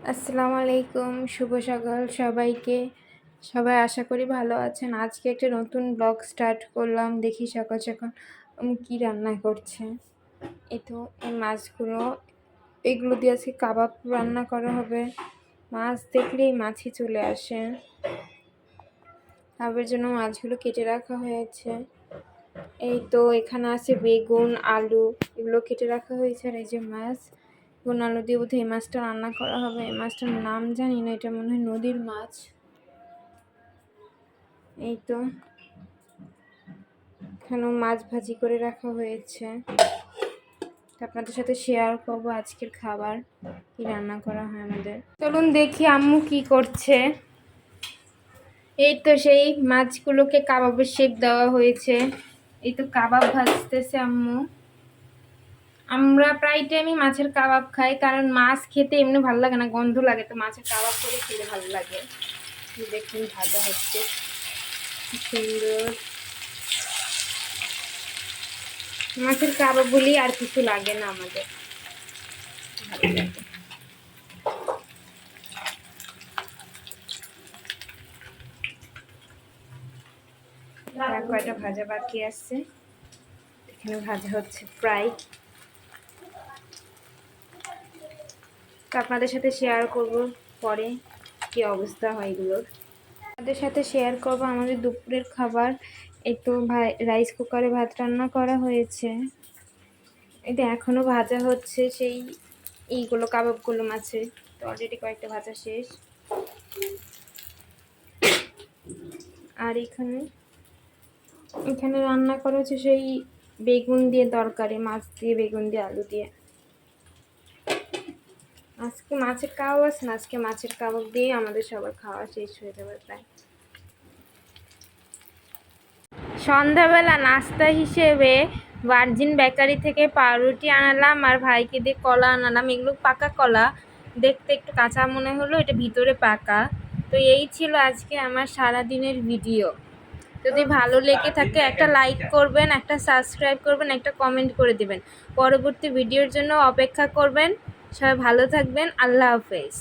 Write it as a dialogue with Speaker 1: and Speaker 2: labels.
Speaker 1: আসসালামু আলাইকুম, শুভ সকাল সবাইকে। সবাই আশা করি ভালো আছেন। আজকে একটা নতুন ব্লগ স্টার্ট করলাম। দেখি সকাল সকাল কী রান্না করছে। এই তো এই মাছগুলো, এগুলো দিয়ে আজকে কাবাব রান্না করা হবে। মাছ দেখলেই মাছি চলে আসে। কাবাবের জন্য মাছগুলো কেটে রাখা হয়েছে। এই তো এখানে আছে বেগুন, আলু, এগুলো কেটে রাখা হয়েছে। আর এই যে মাছ, বেগুন আলু দিয়ে বোধহয় এই মাছটা রান্না করা হবে। এই মাছটার নাম জানি না, এটা মনে হয় নদীর মাছ। এই তো এখানেও মাছ ভাজি করে রাখা হয়েছে। আপনাদের সাথে শেয়ার করবো আজকের খাবার, কি রান্না করা হয় আমাদের। চলুন দেখি আম্মু কি করছে। এই তো সেই মাছগুলোকে কাবাবের শেপ দেওয়া হয়েছে। এই তো কাবাব ভাজতেছে আম্মু। আমরা প্রায় টাইমই মাছের কাবাব খাই, কারণ মাছ খেতে এমনি ভালো লাগে না, গন্ধ লাগে। তো মাছের কাবাব করে খেতে ভালো লাগে। দেখুন ভাজা হচ্ছে কি সুন্দর। মাছের কাবাব বলি আর কিছু লাগে না আমাদের, ভালো লাগে। আর কয়টা ভাজা বাকি আছে, এখানে ভাজা হচ্ছে প্রায়। তো আপনাদের সাথে শেয়ার করব পরে কি অবস্থা হয় এগুলোর। আপনাদের সাথে শেয়ার করব আমাদের দুপুরের খাবার। এই তো রাইস কুকারে ভাত রান্না করা হয়েছে। এটা এখনো ভাজা হচ্ছে, সেই এইগুলো কাবাবগুলো মাছের। তো অলরেডি কয়েকটা ভাজা শেষ। আর এখানে এখানে রান্না করা হচ্ছে সেই বেগুন দিয়ে তরকারি, মাছ দিয়ে, বেগুন দিয়ে, আলু দিয়ে। আজকে মাছের কাবাব আছে না, আজকে মাছের কাবাব দিয়ে আমাদের সবার খাওয়া শেষ হয়ে যাবে প্রায়। সন্ধ্যাবেলা নাস্তা হিসেবে ভার্জিন বেকারি থেকে পাউরুটি আনালাম, আর ভাইকে দিয়ে কলা আনালাম। এগুলো পাকা কলা, দেখতে একটু কাঁচা মনে হলো, এটা ভিতরে পাকা। তো এই ছিল আজকে আমার সারাদিনের ভিডিও। যদি ভালো লেগে থাকে একটা লাইক করবেন, একটা সাবস্ক্রাইব করবেন, একটা কমেন্ট করে দেবেন। পরবর্তী ভিডিওর জন্য অপেক্ষা করবেন। সবাই ভালো থাকবেন। আল্লাহ হাফেজ।